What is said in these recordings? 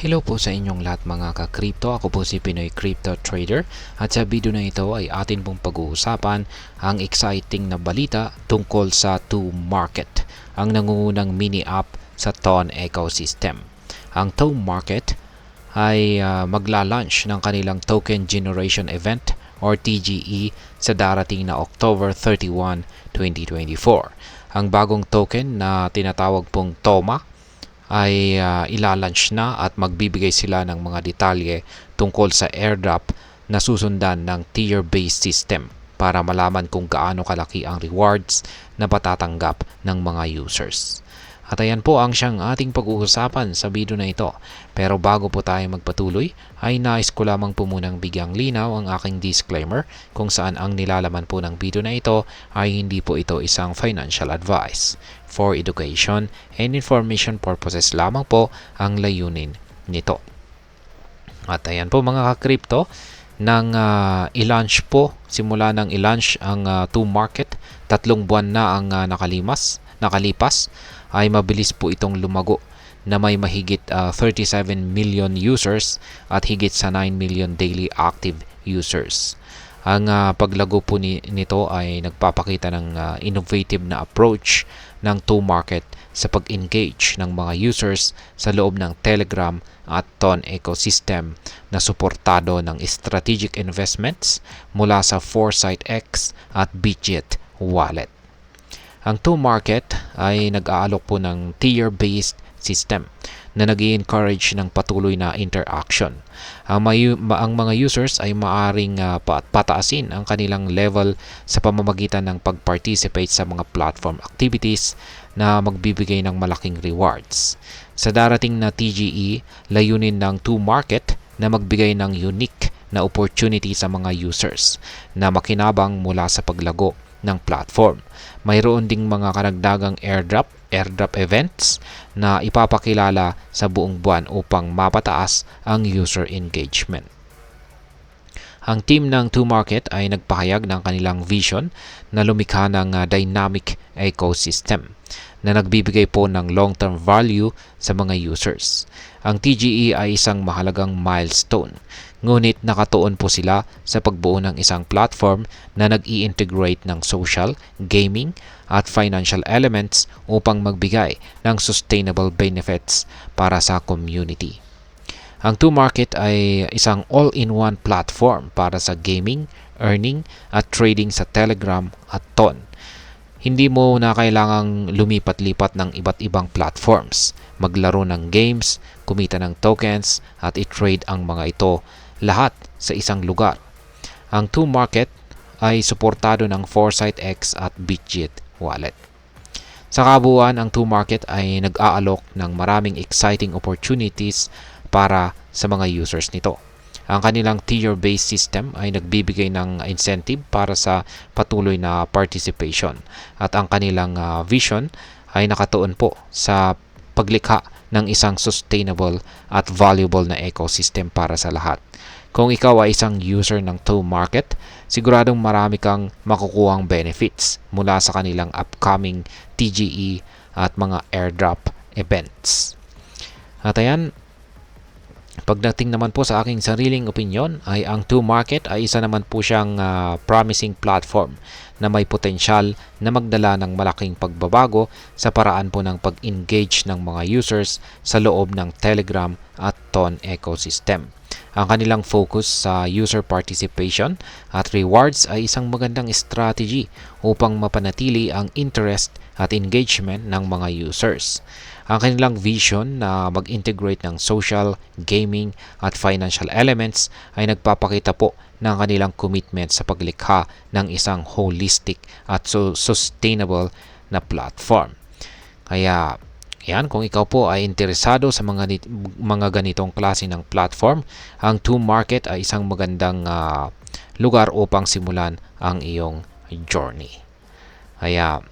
Hello po sa inyong lahat mga ka-crypto. Ako po si Pinoy Crypto Trader at sa video na ito ay atin pong pag-uusapan ang exciting na balita tungkol sa TOMarket, ang nangungunang mini app sa TON ecosystem. Ang TOMarket ay magla-launch ng kanilang Token Generation Event or TGE sa darating na October 31, 2024. Ang bagong token na tinatawag pong TOMA ay ilalunch na at magbibigay sila ng mga detalye tungkol sa airdrop na susundan ng tier-based system para malaman kung gaano kalaki ang rewards na patatanggap ng mga users. At ayan po ang siyang ating pag-uusapan sa video na ito. Pero bago po tayo magpatuloy, ay nais ko lamang po munang bigyang linaw ang aking disclaimer kung saan ang nilalaman po ng video na ito ay hindi po ito isang financial advice. For education and information purposes lamang po ang layunin nito. At ayan po mga ka-crypto, nang i-launch po, simula nang i-launch ang TOMarket, 3 buwan na ang nakalipas, ay mabilis po itong lumago na may mahigit 37 million users at higit sa 9 million daily active users. Ang paglago po nito ay nagpapakita ng innovative na approach ng TOMarket sa pag-engage ng mga users sa loob ng Telegram at TON ecosystem na suportado ng strategic investments mula sa ForesightX at Bitget wallet. Ang TOMarket ay nag-aalok po ng tier-based system na nag-i-encourage ng patuloy na interaction. Ang mga users ay maaring pataasin ang kanilang level sa pamamagitan ng pag-participate sa mga platform activities na magbibigay ng malaking rewards. Sa darating na TGE, layunin ng TOMarket na magbigay ng unique na opportunity sa mga users na makinabang mula sa paglago ng platform. Mayroon ding mga karagdagang airdrop events na ipapakilala sa buong buwan upang mapataas ang user engagement. Ang team ng TOMarket ay nagpahayag ng kanilang vision na lumikha ng dynamic ecosystem na nagbibigay po ng long-term value sa mga users. Ang TGE ay isang mahalagang milestone, ngunit nakatuon po sila sa pagbuo ng isang platform na nag-i-integrate ng social, gaming at financial elements upang magbigay ng sustainable benefits para sa community. Ang TOMarket ay isang all-in-one platform para sa gaming, earning at trading sa Telegram at TON. Hindi mo na kailangang lumipat-lipat ng iba't ibang platforms, maglaro ng games, kumita ng tokens at i-trade ang mga ito lahat sa isang lugar. Ang TOMarket ay suportado ng ForesightX at Bitget wallet. Sa kabuuan, ang TOMarket ay nag-aalok ng maraming exciting opportunities para sa mga users nito. Ang kanilang tier-based system ay nagbibigay ng incentive para sa patuloy na participation at ang kanilang vision ay nakatuon po sa paglikha ng isang sustainable at valuable na ecosystem para sa lahat. Kung ikaw ay isang user ng TOMarket, siguradong marami kang makukuhang benefits mula sa kanilang upcoming TGE at mga airdrop events. At ayan, pagdating naman po sa aking sariling opinyon ay ang TOMarket ay isa naman po siyang promising platform na may potensyal na magdala ng malaking pagbabago sa paraan po ng pag-engage ng mga users sa loob ng Telegram at TON ecosystem. Ang kanilang focus sa user participation at rewards ay isang magandang strategy upang mapanatili ang interest at engagement ng mga users. Ang kanilang vision na mag-integrate ng social, gaming at financial elements ay nagpapakita po ng kanilang commitment sa paglikha ng isang holistic at sustainable na platform. Kaya yan, kung ikaw po ay interesado sa mga ganitong klase ng platform, ang TOMarket ay isang magandang lugar upang simulan ang iyong journey. Kaya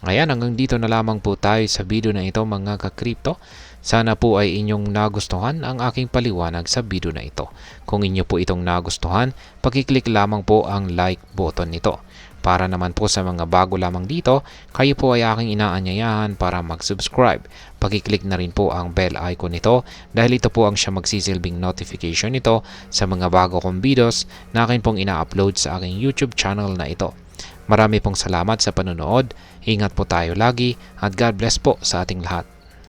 ayan, hanggang dito na lamang po tayo sa video na ito mga ka-crypto. Sana po ay inyong nagustuhan ang aking paliwanag sa video na ito. Kung inyo po itong nagustuhan, pakiclick lamang po ang like button nito. Para naman po sa mga bago lamang dito, kayo po ay aking inaanyayahan para mag-subscribe. Pag-click na rin po ang bell icon nito dahil ito po ang siya magsisilbing notification nito sa mga bago kong videos na akin pong ina-upload sa aking YouTube channel na ito. Marami pong salamat sa panonood, ingat po tayo lagi at God bless po sa ating lahat.